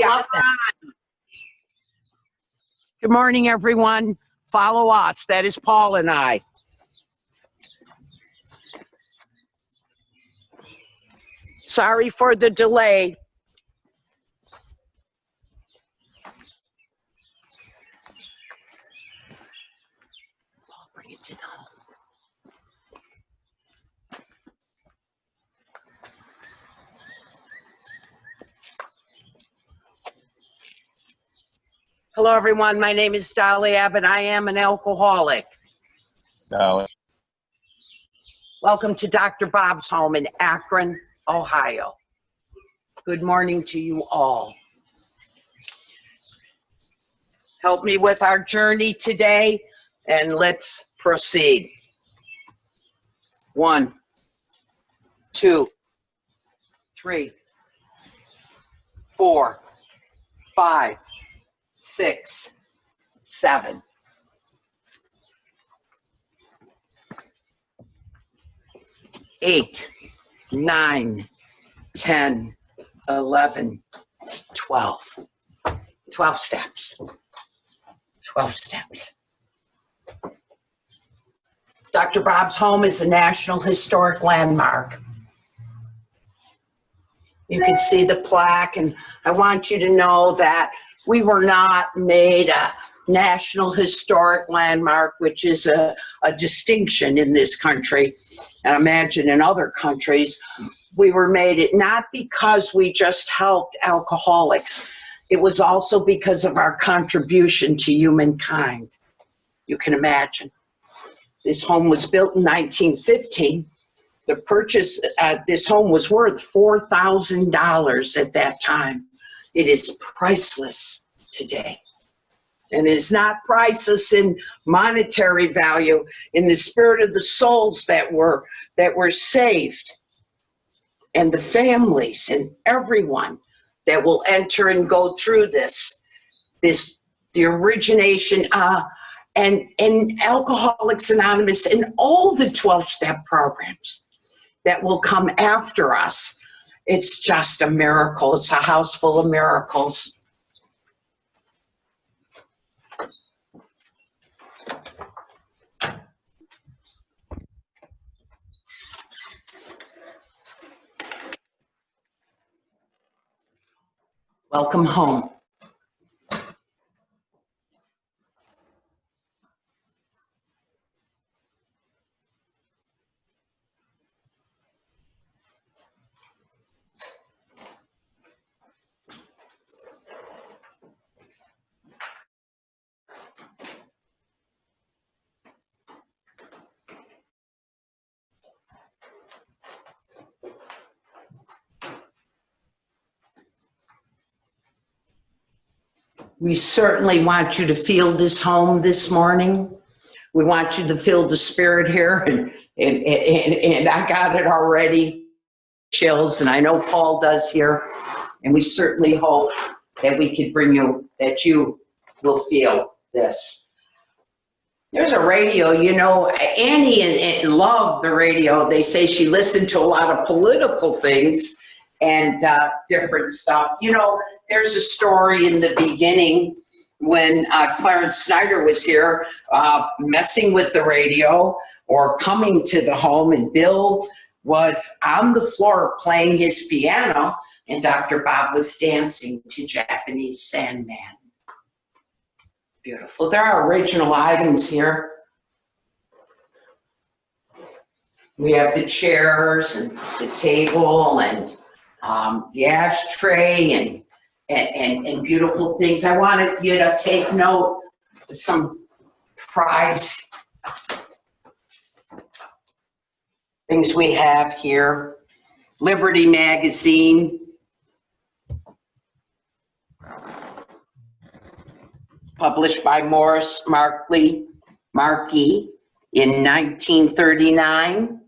love that. Good morning, everyone. Follow us. That is Paul and I. Sorry for the delay. Paul, bring it to home. Hello, everyone. My name is Dolly Abbott. I am an alcoholic. No. Welcome to Dr. Bob's home in Akron, Ohio. Good morning to you all. Help me with our journey today, and let's proceed. 1, 2, 3, 4, 5, 6, 7. 8, 9, 10, 11, 12. 12 steps. 12 steps. Dr. Bob's home is a National Historic Landmark. You can see the plaque, and I want you to know that we were not made a National Historic Landmark, which is a distinction in this country, and imagine in other countries. We were made it not because we just helped alcoholics. It was also because of our contribution to humankind. You can imagine. This home was built in 1915. The purchase, this home was worth $4,000 at that time. It is priceless today. And it is not priceless in monetary value, in the spirit of the souls that were saved, and the families and everyone that will enter and go through the origination and Alcoholics Anonymous and all the 12-step programs that will come after us. It's just a miracle. It's a house full of miracles. Welcome home. We certainly want you to feel this home this morning. We want you to feel the spirit here, and I got it already, chills, and I know Paul does here, and we certainly hope that we could bring you, that you will feel this. There's a radio, you know, Annie loved the radio. They say she listened to a lot of political things and different stuff. You know, there's a story in the beginning when Clarence Snyder was here messing with the radio or coming to the home, and Bill was on the floor playing his piano, and Dr. Bob was dancing to Japanese Sandman. Beautiful. There are original items here. We have the chairs and the table and the ashtray and beautiful things. I wanted you to take note of some prize things we have here. Liberty Magazine. Published by Morris Markey in 1939.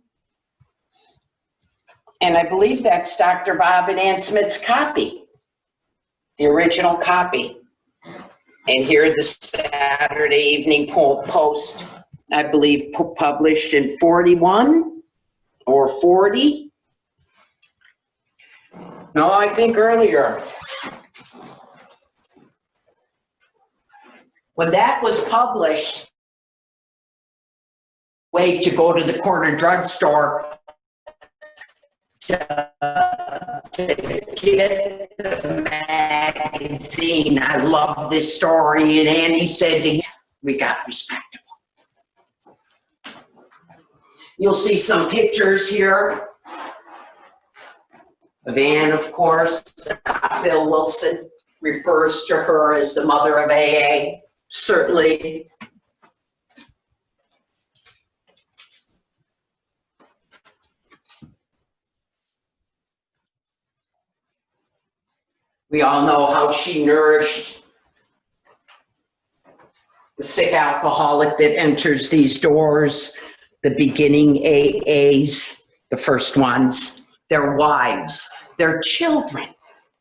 And I believe that's Dr. Bob and Ann Smith's copy, the original copy. And here the Saturday Evening Post, I believe published in 41 or 40. No, I think earlier. When that was published, way to go to the corner drugstore to get the magazine. I love this story. And Annie said to him, we got respectable. You'll see some pictures here of Anne, of course. Bill Wilson refers to her as the mother of AA. Certainly. We all know how she nourished the sick alcoholic that enters these doors, the beginning AAs, the first ones, their wives, their children.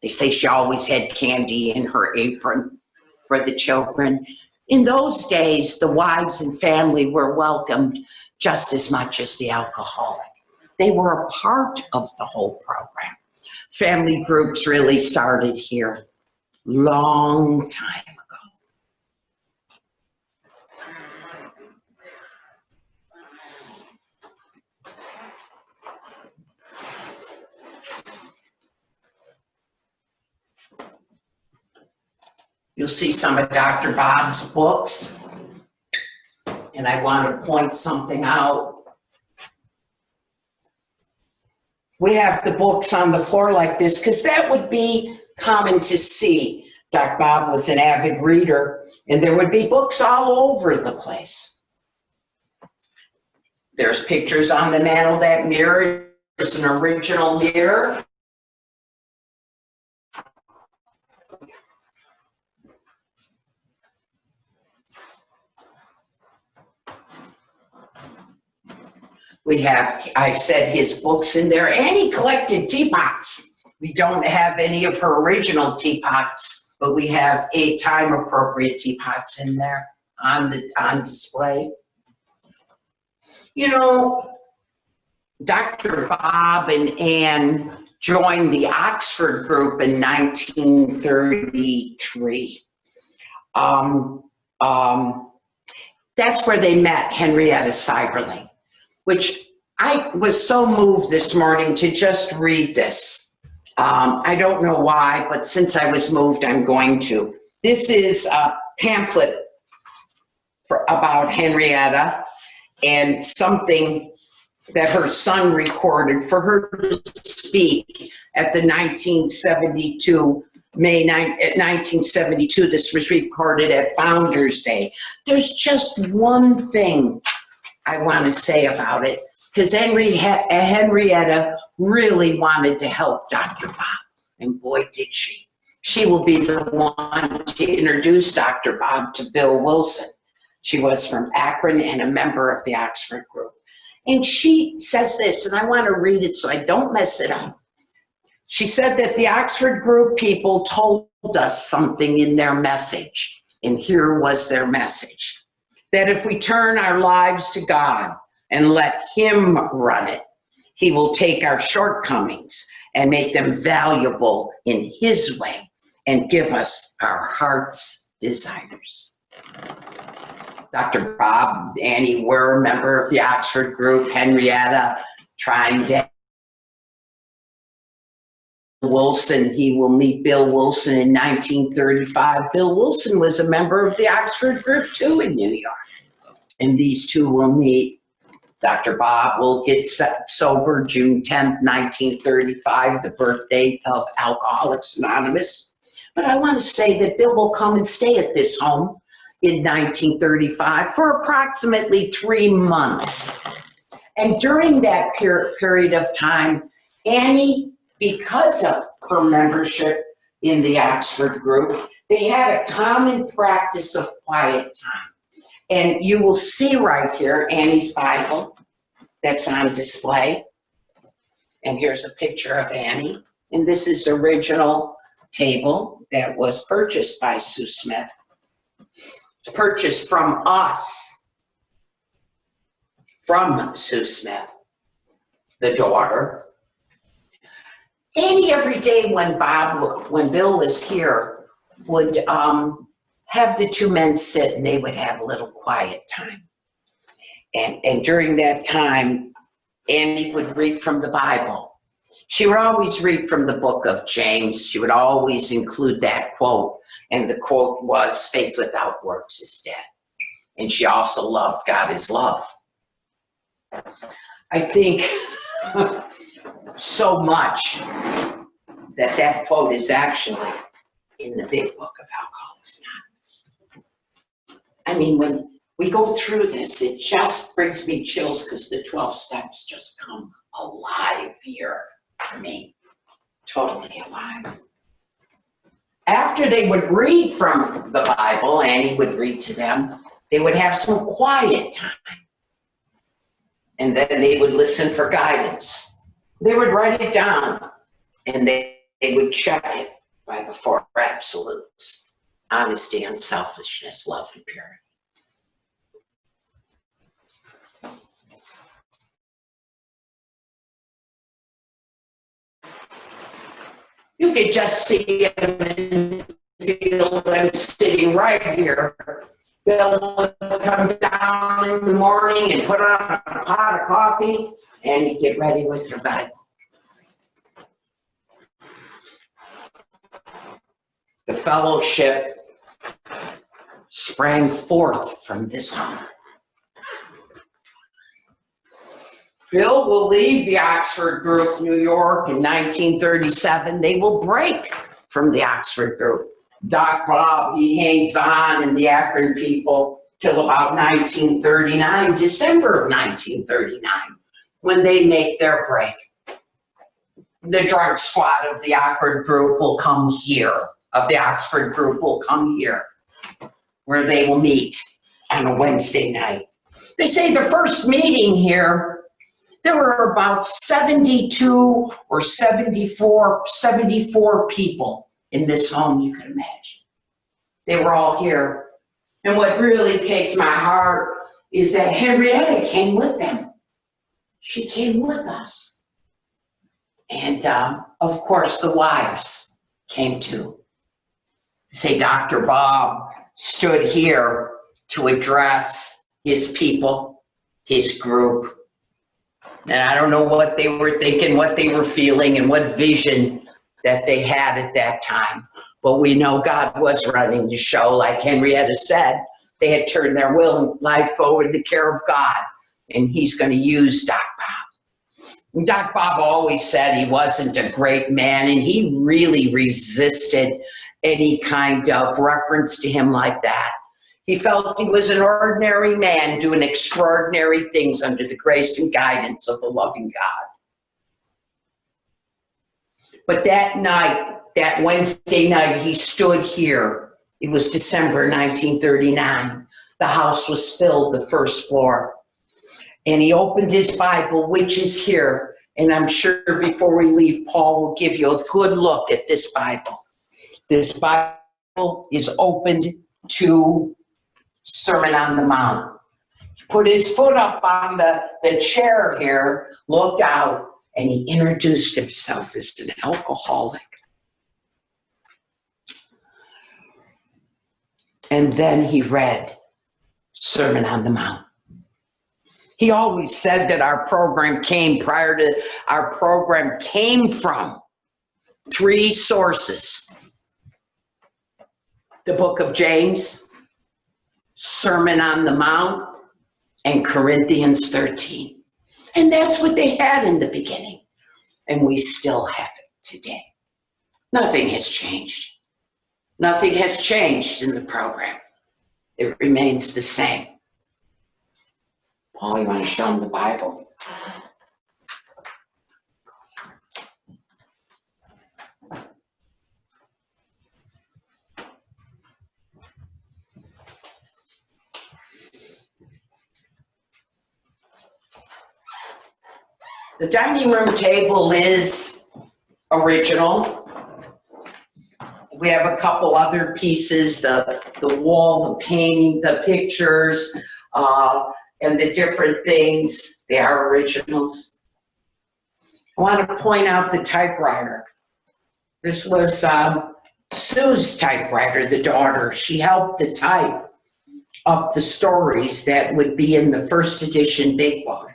They say she always had candy in her apron for the children. In those days, the wives and family were welcomed just as much as the alcoholic. They were a part of the whole program. Family groups really started here long time ago. You'll see some of Dr. Bob's books, and I want to point something out. We have the books on the floor like this because that would be common to see. Dr. Bob was an avid reader, and there would be books all over the place. There's pictures on the mantle. That mirror is an original mirror. We have, I said, his books in there, and he collected teapots. We don't have any of her original teapots, but we have 8 time-appropriate teapots in there on display. You know, Dr. Bob and Anne joined the Oxford group in 1933. That's where they met Henrietta Seiberling, which I was so moved this morning to just read this. I don't know why, but since I was moved, I'm going to. This is a pamphlet about Henrietta and something that her son recorded for her to speak at the 1972, May 1972. This was recorded at Founders Day. There's just one thing I want to say about it, because Henrietta really wanted to help Dr. Bob, and boy did she. She will be the one to introduce Dr. Bob to Bill Wilson. She was from Akron and a member of the Oxford group. And she says this, and I want to read it so I don't mess it up. She said that the Oxford group people told us something in their message, and here was their message. That if we turn our lives to God and let Him run it, He will take our shortcomings and make them valuable in His way and give us our heart's desires. Dr. Bob and Annie were a member of the Oxford group. Henrietta trying to Wilson, he will meet Bill Wilson in 1935. Bill Wilson was a member of the Oxford group too in New York. And these two will meet. Dr. Bob will get sober June 10th, 1935, the birth date of Alcoholics Anonymous. But I want to say that Bill will come and stay at this home in 1935 for approximately 3 months. And during that period of time, Annie, because of her membership in the Oxford group, they had a common practice of quiet time. And you will see right here Annie's Bible that's on display. And here's a picture of Annie. And this is the original table that was purchased by Sue Smith. It's purchased from us, from Sue Smith, the daughter. Annie, every day when Bill was here, would have the two men sit and they would have a little quiet time. And during that time, Annie would read from the Bible. She would always read from the book of James. She would always include that quote. And the quote was, "Faith without works is dead." And she also loved God is love. I think so much that quote is actually in the big book of Alcoholics Anonymous. I mean, when we go through this, it just brings me chills because the 12 steps just come alive here for me. Totally alive. After they would read from the Bible, Annie would read to them, they would have some quiet time. And then they would listen for guidance. They would write it down and they would check it by the 4 absolutes: honesty, unselfishness, love, and purity. You could just see them and feel them sitting right here. Bill would come down in the morning and put on a pot of coffee and he'd get ready with her Bible. The fellowship sprang forth from this home. Bill will leave the Oxford group, New York, in 1937. They will break from the Oxford group. Doc Bob, he hangs on in the Akron people till about 1939, December of 1939, when they make their break. The drunk squad of the Oxford group will come here, where they will meet on a Wednesday night. They say the first meeting here, there were about 72 or 74 people in this home, you can imagine. They were all here. And what really takes my heart is that Henrietta came with them. She came with us. And of course, the wives came too. Say Dr. Bob stood here to address his people, his group. And I don't know what they were thinking, what they were feeling, and what vision that they had at that time. But we know God was running the show. Like Henrietta said, they had turned their will and life over to the care of God. And he's going to use Doc Bob. And Doc Bob always said he wasn't a great man, and he really resisted any kind of reference to him like that. He felt he was an ordinary man doing extraordinary things under the grace and guidance of the loving God. But that night, that Wednesday night, he stood here. It was December 1939. The house was filled, the first floor. And he opened his Bible, which is here. And I'm sure before we leave, Paul will give you a good look at this Bible. This Bible is opened to Sermon on the Mount. He put his foot up on the chair here, looked out, and he introduced himself as an alcoholic. And then he read Sermon on the Mount. He always said that our program came from 3 sources: the book of James, Sermon on the Mount, and Corinthians 13. And that's what they had in the beginning. And we still have it today. Nothing has changed. Nothing has changed in the program. It remains the same. Paul, you want to show them the Bible? The dining room table is original. We have a couple other pieces, the wall, the painting, the pictures, and the different things. They are originals. I want to point out the typewriter. This was Sue's typewriter, the daughter, she helped to type up the stories that would be in the first edition Big Book.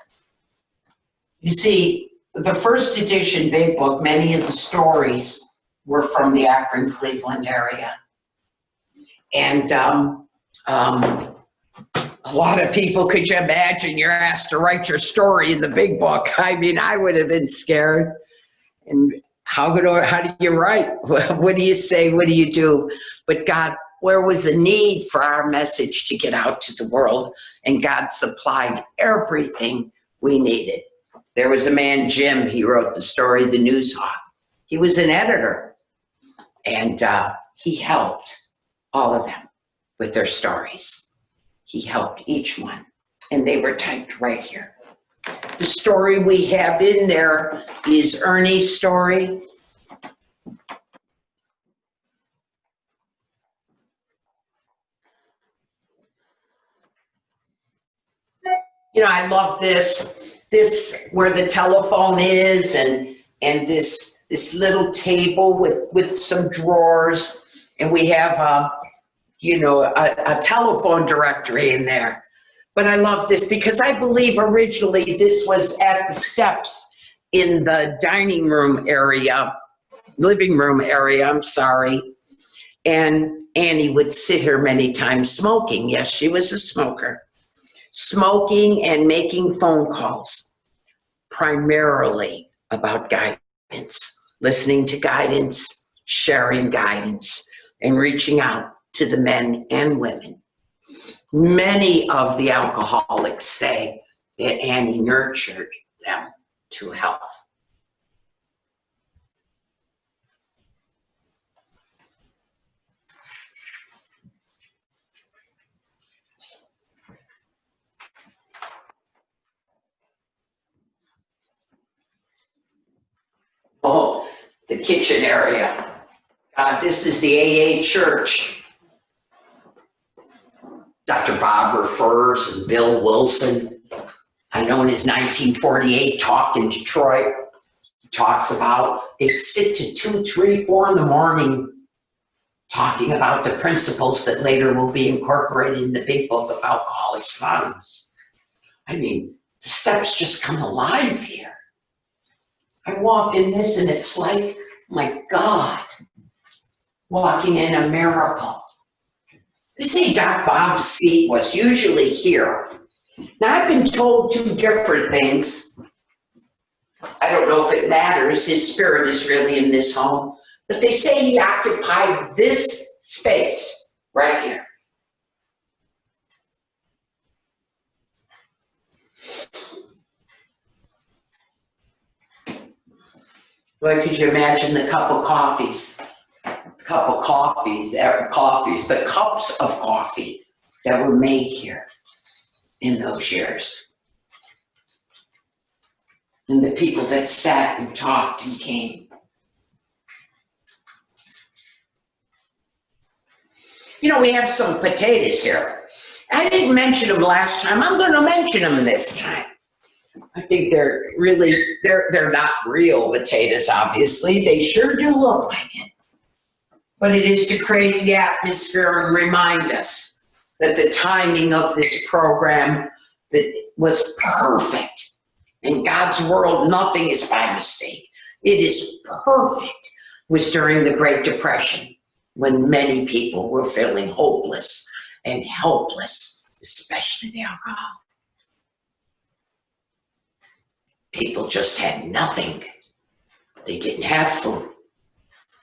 You see, the first edition Big Book, many of the stories were from the Akron, Cleveland area. And a lot of people, could you imagine, you're asked to write your story in the Big Book? I mean, I would have been scared. And how do you write? What do you say? What do you do? But God, where was a need for our message to get out to the world, and God supplied everything we needed. There was a man, Jim, he wrote the story, The News Hawk. He was an editor, and he helped all of them with their stories. He helped each one, and they were typed right here. The story we have in there is Ernie's story. You know, I love this where the telephone is, and this little table with some drawers, and we have a telephone directory in there. But I love this because I believe originally this was at the steps in the living room area, I'm sorry. And Annie would sit here many times smoking. Yes, she was a smoker. Smoking and making phone calls, primarily about guidance, listening to guidance, sharing guidance, and reaching out to the men and women. Many of the alcoholics say that Annie nurtured them to health. Oh, the kitchen area. This is the AA church. Dr. Bob refers, and Bill Wilson, I know in his 1948 talk in Detroit, he talks about they'd sit to 2, 3, 4 in the morning talking about the principles that later will be incorporated in the Big Book of Alcoholics Anonymous. I mean, the steps just come alive here. I walk in this and it's like, my God, walking in a miracle. They say Doc Bob's seat was usually here. Now, I've been told 2 different things. I don't know if it matters. His spirit is really in this home. But they say he occupied this space right here. Boy, could you imagine the cup of coffees? The cups of coffee that were made here in those years. And the people that sat and talked and came. You know, we have some potatoes here. I didn't mention them last time. I'm going to mention them this time. I think they're not real potatoes, obviously. They sure do look like it. But it is to create the atmosphere and remind us that the timing of this program that was perfect. In God's world, nothing is by mistake. It is perfect. It was during the Great Depression, when many people were feeling hopeless and helpless, especially the alcoholic. People just had nothing. They didn't have food.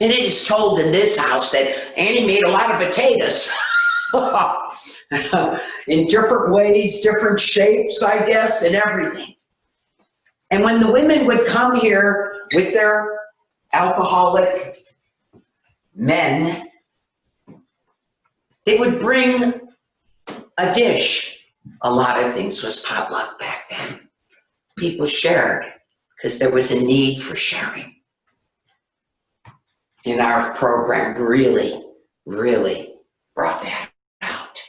And it is told in this house that Annie made a lot of potatoes in different ways, different shapes, I guess, and everything. And when the women would come here with their alcoholic men, they would bring a dish. A lot of things was potluck back then. People shared because there was a need for sharing. And our program really, really brought that out.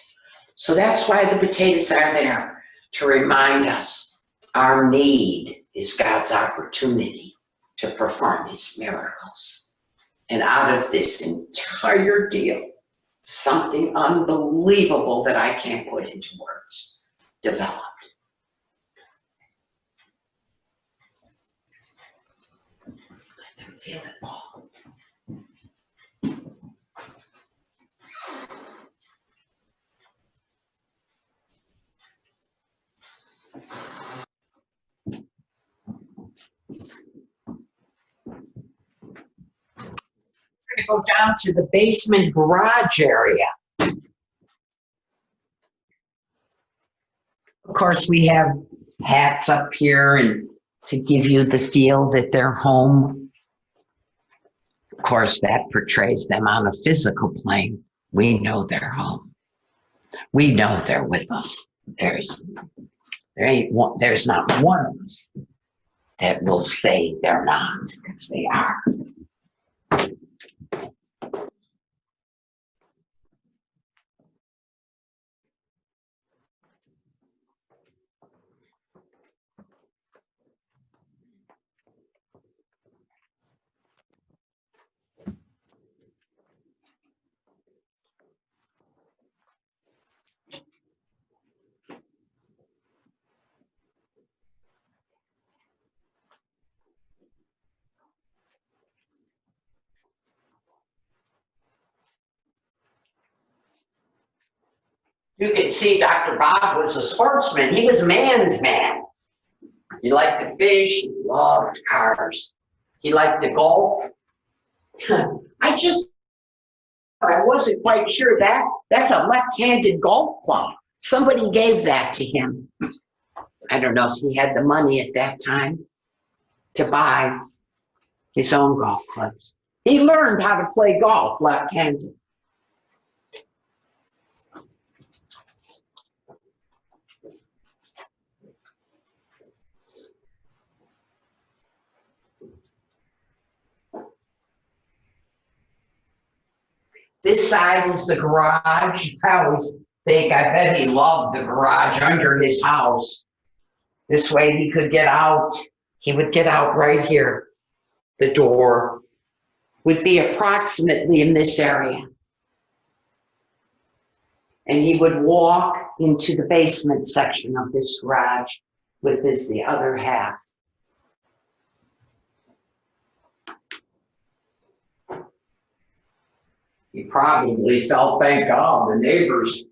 So that's why the potatoes are there, to remind us our need is God's opportunity to perform His miracles. And out of this entire deal, something unbelievable that I can't put into words developed. Let them feel it all. We're going to go down to the basement garage area. Of course, we have hats up here and to give you the feel that they're home. Of course, that portrays them on a physical plane. We know they're home. We know they're with us. There's not one of us that will say they're not, because they are. You can see Dr. Bob was a sportsman. He was a man's man. He liked to fish. He loved cars. He liked to golf. I wasn't quite sure that's a left-handed golf club. Somebody gave that to him. I don't know if he had the money at that time to buy his own golf clubs. He learned how to play golf left-handed. This side is the garage. I bet he loved the garage under his house. This way he could get out. He would get out right here. The door would be approximately in this area. And he would walk into the basement section of this garage with the other half. He probably felt, thank God, the neighbors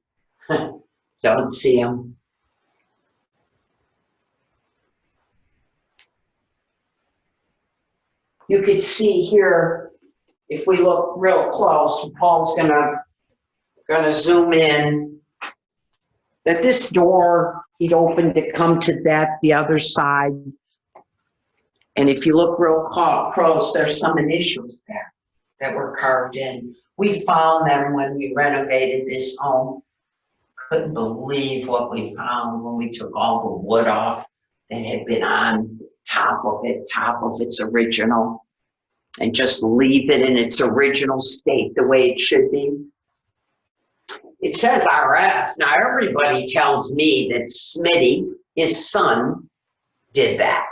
don't see him. You could see here, if we look real close, Paul's gonna zoom in, that this door, he'd opened to come to the other side. And if you look real close, there's some initials there that were carved in. We found them when we renovated this home. Couldn't believe what we found when we took all the wood off that had been on top of its original, and just leave it in its original state, the way it should be. It says RS. Now everybody tells me that Smitty, his son, did that.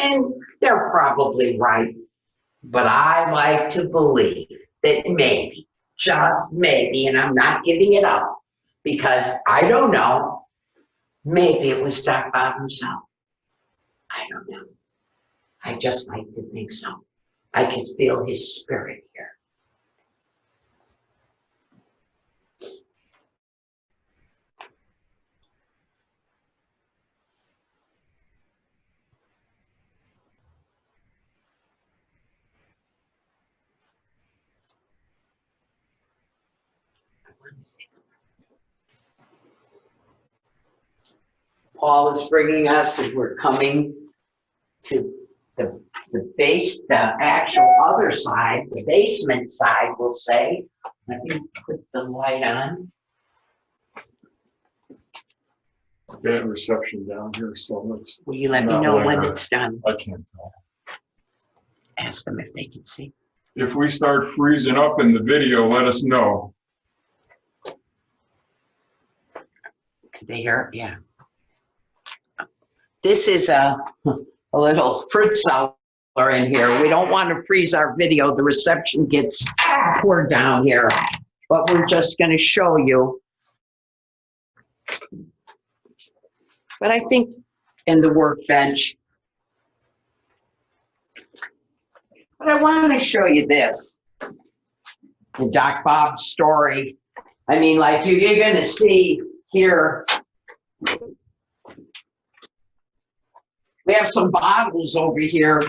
And they're probably right. But I like to believe that maybe, just maybe, and I'm not giving it up because I don't know, maybe it was Doc Bob himself. I don't know. I just like to think so. I could feel his spirit here. Paul is bringing us, and we're coming to the actual other side, the basement side, we'll say. Let me put the light on. It's bad reception down here, so let's. Will you let me know when it's done? I can't tell. Ask them if they can see. If we start freezing up in the video, let us know. Can they hear it? Yeah. This is a little fruit salad are in here. We don't want to freeze our video. The reception gets poor down here, but we're just going to show you. But I think in the workbench. But I want to show you this. The Doc Bob story. I mean, like you're going to see here. We have some bottles over here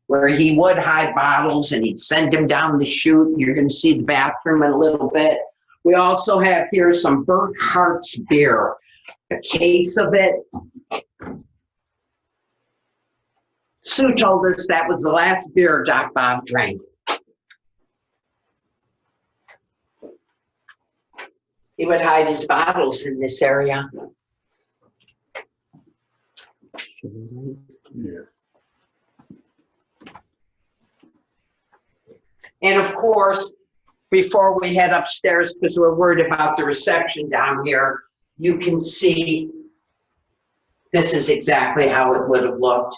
where he would hide bottles and he'd send them down the chute. You're going to see the bathroom in a little bit. We also have here some Burke Hart's beer, a case of it. Sue told us that was the last beer Doc Bob drank. He would hide his bottles in this area. Yeah. And of course, before we head upstairs, because we're worried about the reception down here, you can see this is exactly how it would have looked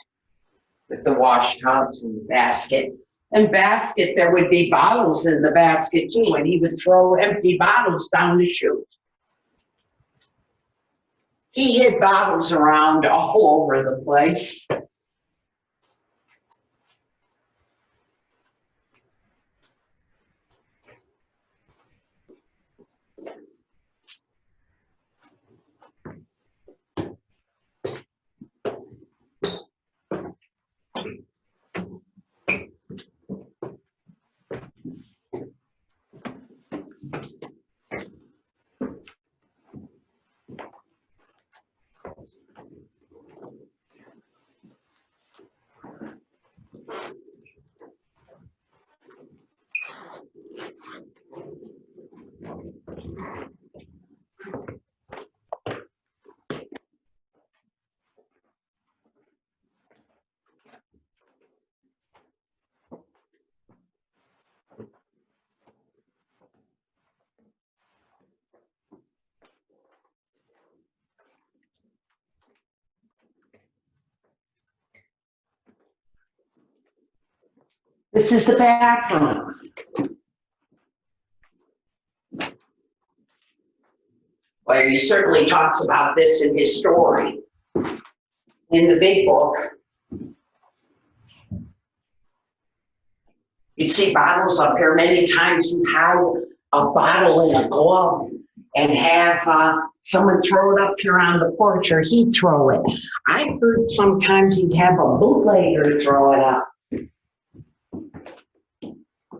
with the wash tubs and the basket. And basket, there would be bottles in the basket too, and he would throw empty bottles down the chute. He hid bottles around all over the place. This is the bathroom. Well, he certainly talks about this in his story, in the big book. You'd see bottles up here. Many times he'd hide a bottle in a glove and have someone throw it up here on the porch, or he'd throw it. I heard sometimes he'd have a bootlegger throw it up.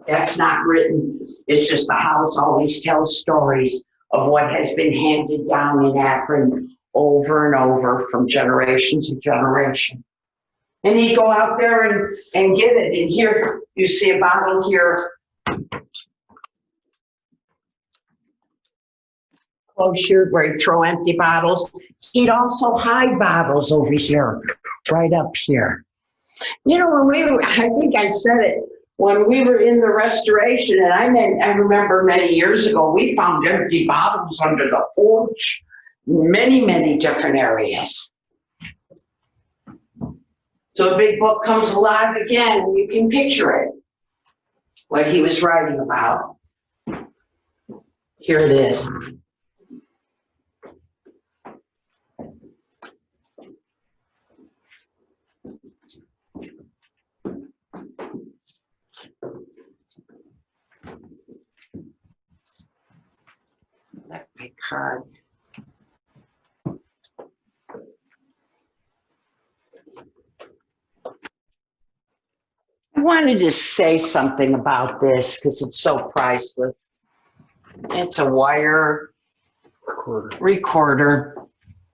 That's not written. It's just the house always tells stories of what has been handed down in Akron over and over from generation to generation. And he'd go out there and get it. And here you see a bottle here. Close chute where he'd throw empty bottles. He'd also hide bottles over here, right up here. You know, when we were, I think I said it, when we were in the restoration, and I remember many years ago, we found empty bottles under the porch, many, many different areas. So the big book comes alive again, and you can picture it, what he was writing about. Here it is. Left my card. I wanted to say something about this because it's so priceless. It's a wire recorder.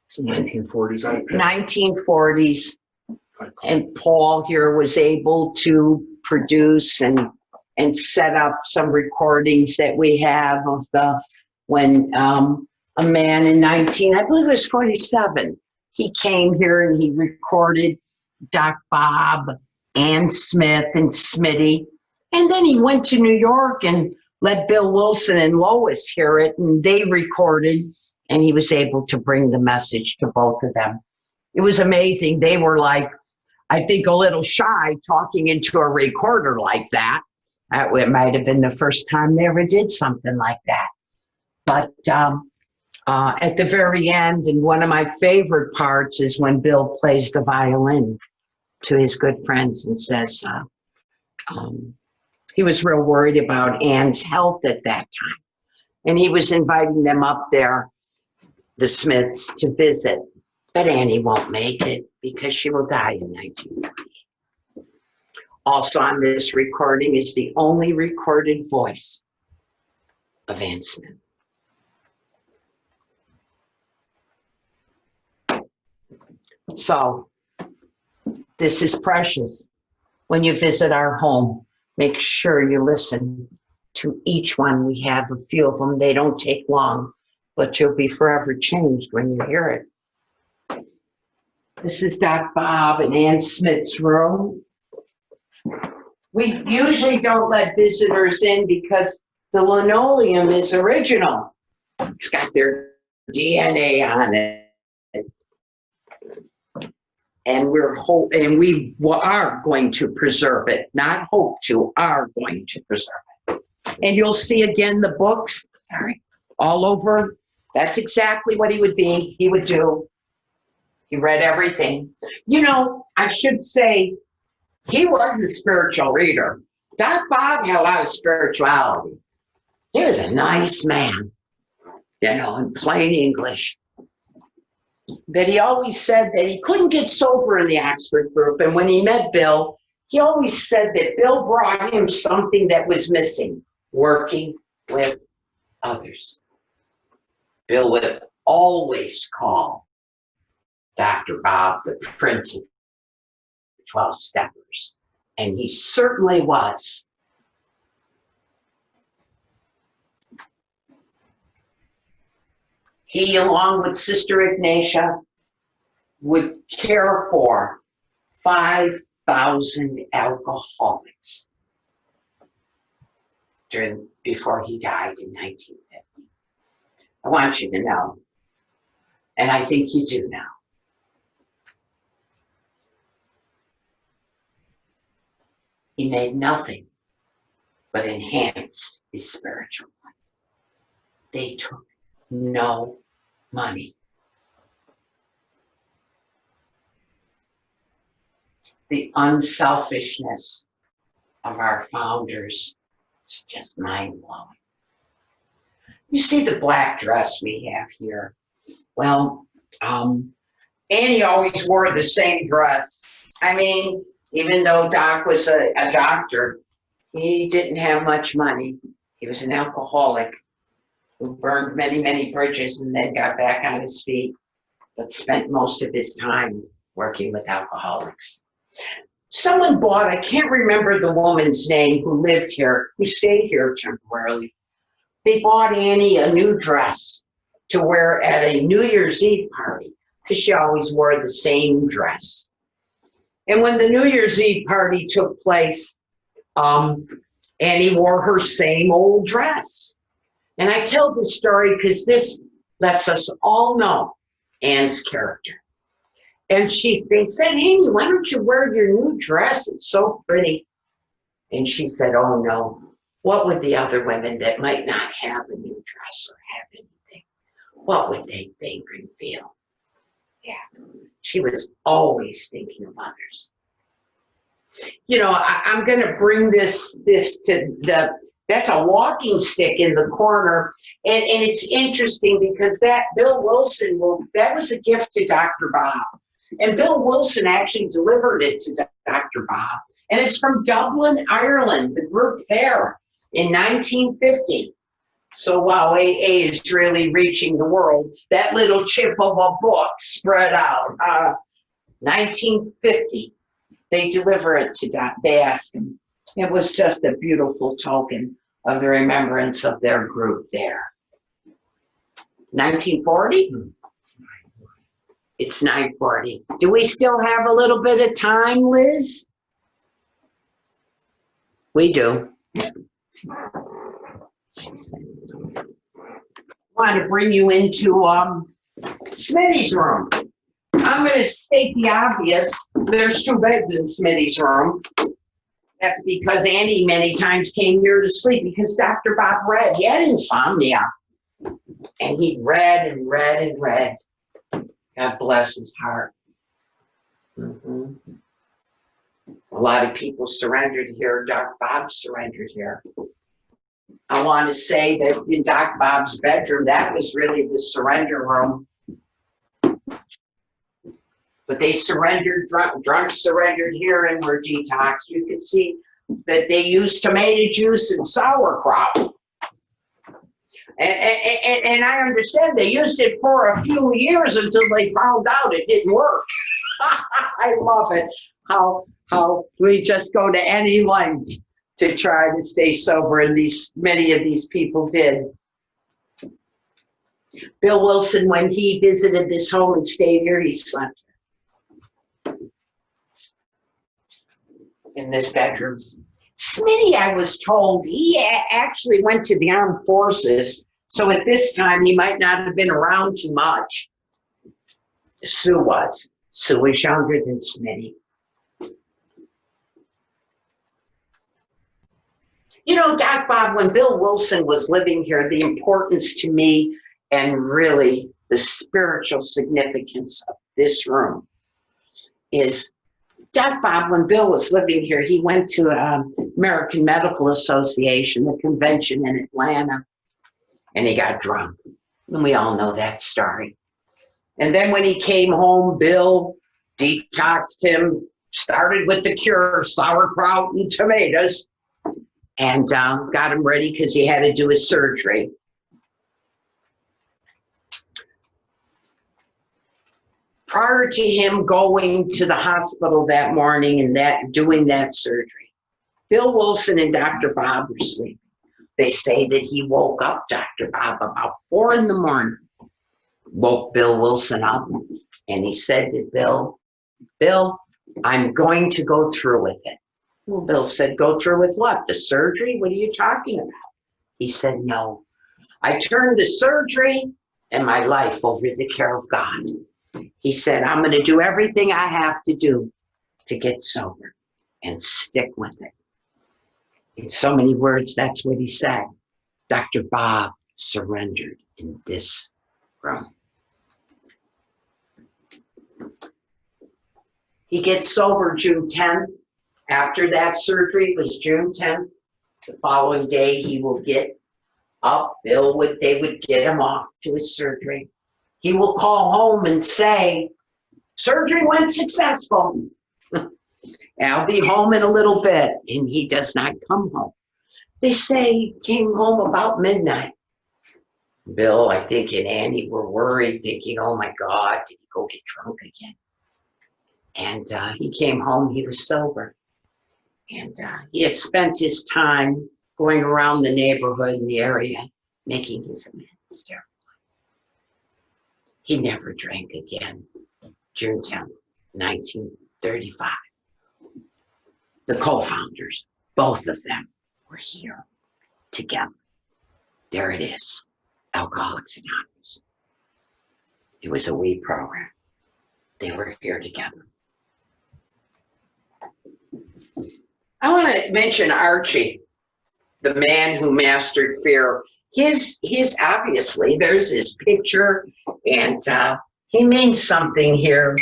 It's a 1940s iPad. 1940s. And Paul here was able to produce and set up some recordings that we have of when a man in I believe it was 47, he came here and he recorded Doc Bob, Ann Smith, and Smitty. And then he went to New York and let Bill Wilson and Lois hear it, and they recorded, and he was able to bring the message to both of them. It was amazing. They were like I think, a little shy talking into a recorder like that. It might have been the first time they ever did something like that. But at the very end, and one of my favorite parts is when Bill plays the violin to his good friends and says he was real worried about Anne's health at that time. And he was inviting them up there, the Smiths, to visit. But Annie won't make it because she will die in 1940. Also on this recording is the only recorded voice of Anne Smith. So this is precious. When you visit our home, make sure you listen to each one. We have a few of them. They don't take long, but you'll be forever changed when you hear it. This is Doc Bob and Ann Smith's room. We usually don't let visitors in because the linoleum is original. It's got their DNA on it. And we are going to preserve it, not hope to, are going to preserve it. And you'll see again the books, all over. That's exactly what he would be. He would do. He read everything. You know, I should say, he was a spiritual reader. Doc Bob had a lot of spirituality. He was a nice man, you know, in plain English. But he always said that he couldn't get sober in the Oxford group. And when he met Bill, he always said that Bill brought him something that was missing, working with others. Bill would always call Dr. Bob the Prince of 12 Steppers. And he certainly was. He, along with Sister Ignatia, would care for 5,000 alcoholics before he died in 1950. I want you to know, and I think you do know, he made nothing but enhanced his spiritual life. They took no money. The unselfishness of our founders is just mind-blowing. You see the black dress we have here? Well, Annie always wore the same dress. I mean, even though Doc was a doctor, he didn't have much money. He was an alcoholic who burned many, many bridges and then got back on his feet, but spent most of his time working with alcoholics. Someone bought, I can't remember the woman's name who lived here, who stayed here temporarily. They bought Annie a new dress to wear at a New Year's Eve party because she always wore the same dress. And when the New Year's Eve party took place, Annie wore her same old dress. And I tell this story because this lets us all know Anne's character. And they said, Annie, why don't you wear your new dress? It's so pretty. And she said, oh no, what would the other women that might not have a new dress or have anything, what would they think and feel? Yeah, she was always thinking of others. You know, I'm going to bring this to that's a walking stick in the corner. And it's interesting because that Bill Wilson, that was a gift to Dr. Bob. And Bill Wilson actually delivered it to Dr. Bob. And it's from Dublin, Ireland, the group there in 1950. So while AA is really reaching the world, that little chip of a book spread out. 1950, they deliver it to they asked him. It was just a beautiful token of the remembrance of their group there. 1940? It's 9:40. Do we still have a little bit of time, Liz? We do. I want to bring you into Smitty's room. I'm going to state the obvious. There's 2 beds in Smitty's room. That's because Andy many times came here to sleep because Dr. Bob read. He had insomnia. And he read and read and read. God bless his heart. A lot of people surrendered here. Dr. Bob surrendered here. I want to say that in Dr. Bob's bedroom, that was really the surrender room. But they surrendered, drunks surrendered here and were detoxed. You could see that they used tomato juice and sauerkraut. And I understand they used it for a few years until they found out it didn't work. I love it, how we just go to any length to try to stay sober, and many of these people did. Bill Wilson, when he visited this home and stayed here, he slept in this bedroom. Smitty, I was told, he actually went to the armed forces, so at this time he might not have been around too much. Sue was. Sue was younger than Smitty. You know, Doc Bob, when Bill Wilson was living here, the importance to me and really the spiritual significance of this room is Doc Bob, when Bill was living here, he went to American Medical Association, the convention in Atlanta, and he got drunk. And we all know that story. And then when he came home, Bill detoxed him, started with the cure, sauerkraut and tomatoes, and got him ready because he had to do his surgery. Prior to him going to the hospital that morning and doing that surgery, Bill Wilson and Dr. Bob were sleeping. They say that he woke up Dr. Bob about 4 in the morning, woke Bill Wilson up, and he said to Bill, "Bill, I'm going to go through with it." Well, Bill said, "Go through with what? The surgery? What are you talking about?" He said, "No, I turned the surgery and my life over the care of God." He said, "I'm going to do everything I have to do to get sober and stick with it." In so many words, that's what he said. Dr. Bob surrendered in this room. He gets sober June 10th. After that surgery was June 10th. The following day, he will get up. They would get him off to his surgery. He will call home and say, "Surgery went successful. I'll be home in a little bit." And he does not come home. They say he came home about midnight. Bill, I think, and Andy were worried, thinking, "Oh my God, did he go get drunk again?" And he came home, he was sober. And he had spent his time going around the neighborhood in the area, making his amends there. He never drank again. June 10th, 1935. The co-founders, both of them, were here together. There it is, Alcoholics Anonymous. It was a we program. They were here together. I want to mention Archie, the man who mastered fear. His obviously, there's his picture, and he means something here,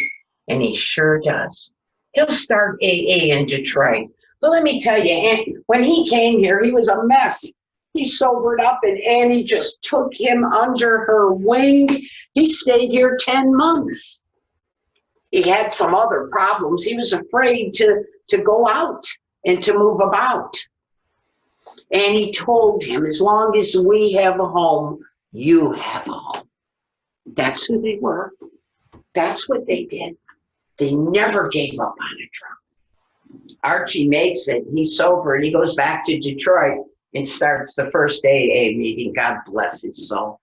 and he sure does. He'll start AA in Detroit. But let me tell you, when he came here, he was a mess. He sobered up, and Annie just took him under her wing. He stayed here 10 months. He had some other problems. He was afraid to go out and to move about. And he told him, as long as we have a home, you have a home. That's who they were. That's what they did. They never gave up on a drunk. Archie makes it. He's sober, and he goes back to Detroit and starts the first AA meeting. God bless his soul.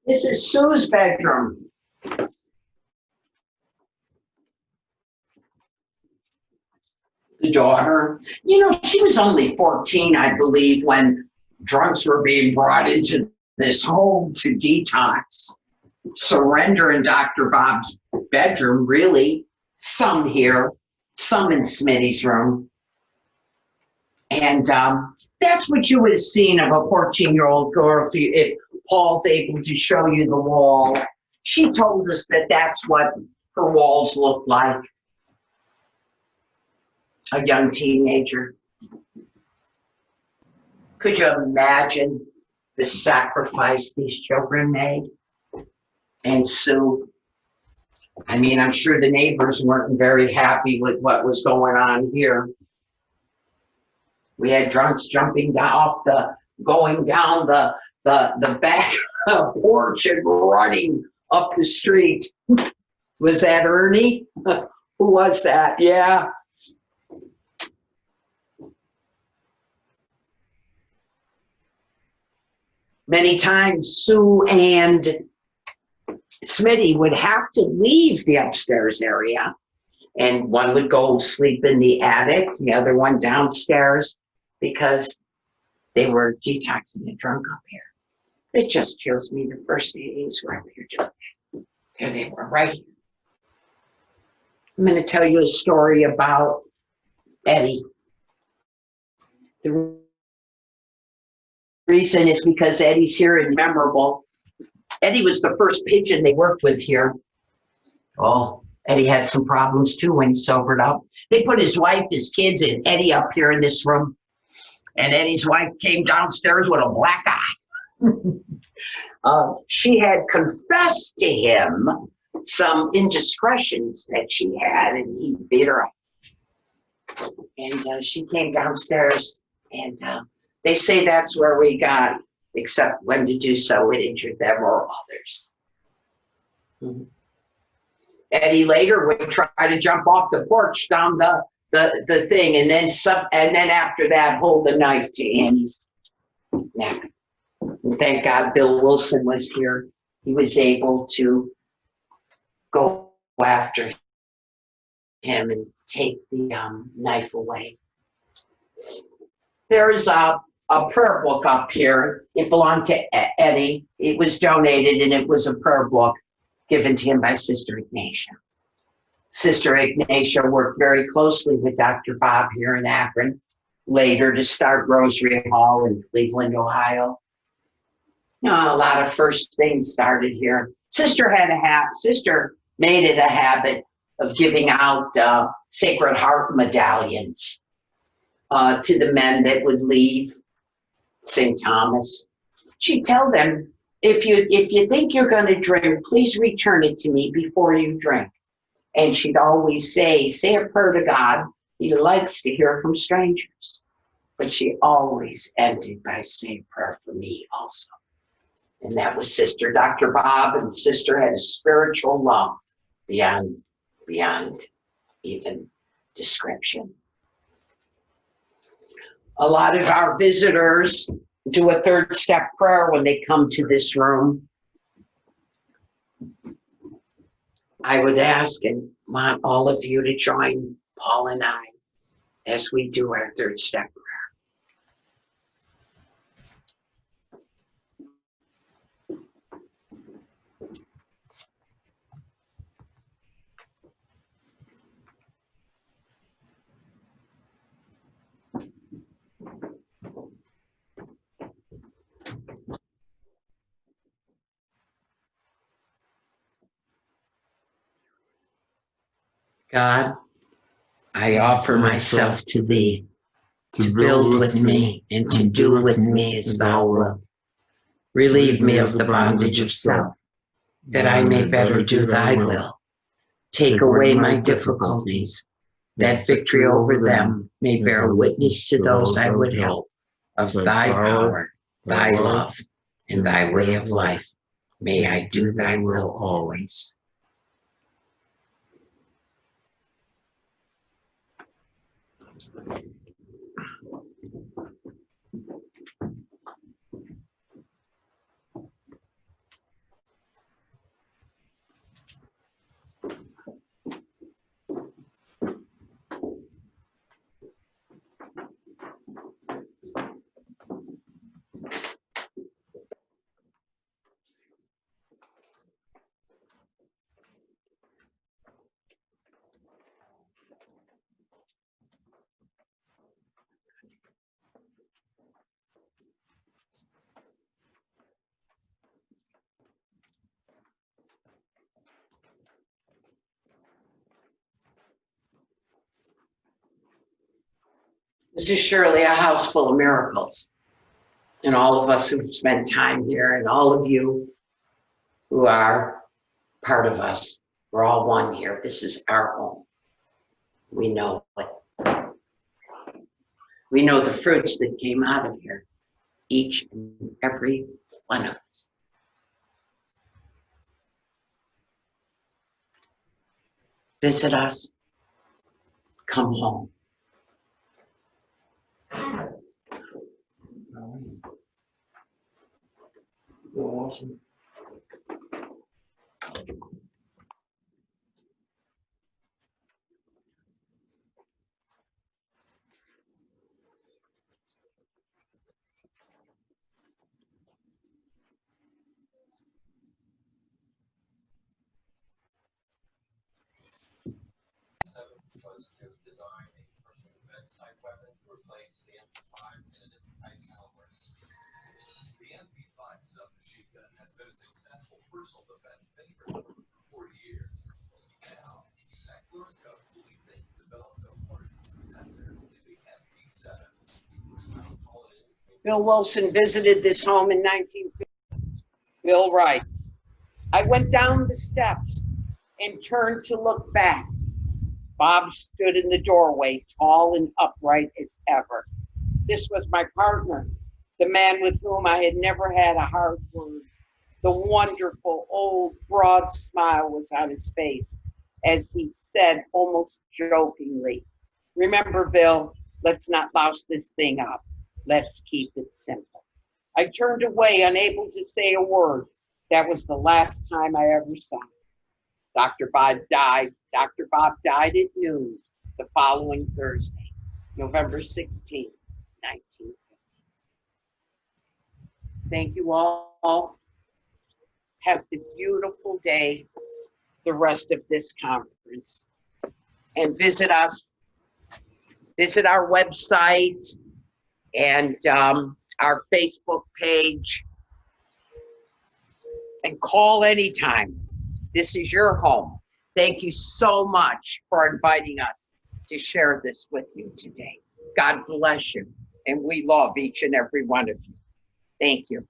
This is Sue's bedroom. the daughter. You know, she was only 14, I believe, when drunks were being brought into this home to detox. Surrender in Dr. Bob's bedroom, really. Some here, some in Smitty's room. And that's what you would have seen of a 14-year-old girl if Paul's able to show you the wall. She told us that that's what her walls looked like. A young teenager. Could you imagine the sacrifice these children made? And Sue, I mean, I'm sure the neighbors weren't very happy with what was going on here. We had drunks jumping going down the back porch and running up the street. Was that Ernie? Who was that? Yeah. Many times Sue and Smitty would have to leave the upstairs area, and one would go sleep in the attic, the other one downstairs, because they were detoxing and drunk up here. It just shows me the first days were up here doing that. There they were, right here. I'm going to tell you a story about Eddie. The reason is because Eddie's here and memorable. Eddie was the first pigeon they worked with here. Oh, Eddie had some problems too when he sobered up. They put his wife, his kids, and Eddie up here in this room. And Eddie's wife came downstairs with a black eye. She had confessed to him some indiscretions that she had, and he beat her up. And she came downstairs, and they say that's where we got, except when to do so, it injured them or others. Mm-hmm. Eddie later would try to jump off the porch down the thing, and then after that hold the knife to Annie's neck. And thank God Bill Wilson was here. He was able to go after him and take the knife away. There is a prayer book up here. It belonged to Eddie. It was donated, and it was a prayer book given to him by Sister Ignatia. Sister Ignatia worked very closely with Dr. Bob here in Akron, later to start Rosary Hall in Cleveland, Ohio. No, a lot of first things started here. Sister made it a habit of giving out Sacred Heart medallions to the men that would leave St. Thomas. She'd tell them, if you think you're going to drink, please return it to me before you drink. And she'd always say a prayer to God. He likes to hear from strangers. But she always ended by saying a prayer for me also. And that was Sister Dr. Bob, and Sister had a spiritual love beyond even description. A lot of our visitors do a third step prayer when they come to this room. I would ask and want all of you to join Paul and I as we do our third step prayer. God, I offer myself to thee, to build with me and to do with me as thou wilt. Relieve me of the bondage of self, that I may better do thy will. Take away my difficulties, that victory over them may bear witness to those I would help of thy power, thy love, and thy way of life. May I do thy will always. This is surely a house full of miracles. And all of us who've spent time here and all of you who are part of us, we're all one here. This is our home. We know it. We know the fruits that came out of here, each and every one of us. Visit us. Come home. You're welcome. Was to design a personal defense type weapon to replace the MP5 in a different type caliber. The MP5 submachine gun has been a successful personal defense favorite for 40 years. Now, Akron believe they developed a larger successor to the MP7. Bill Wilson visited this home in 1950. Bill writes, I went down the steps and turned to look back. Bob stood in the doorway, tall and upright as ever. This was my partner, the man with whom I had never had a hard word. The wonderful, old, broad smile was on his face as he said, almost jokingly, remember, Bill, let's not louse this thing up. Let's keep it simple. I turned away, unable to say a word. That was the last time I ever saw him. Dr. Bob died at noon the following Thursday, November 16, 1950. Thank you all. Have a beautiful day, the rest of this conference. And visit us, visit our website and our Facebook page. And call anytime. This is your home. Thank you so much for inviting us to share this with you today. God bless you. And we love each and every one of you. Thank you.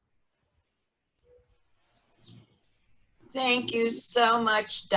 Thank you so much,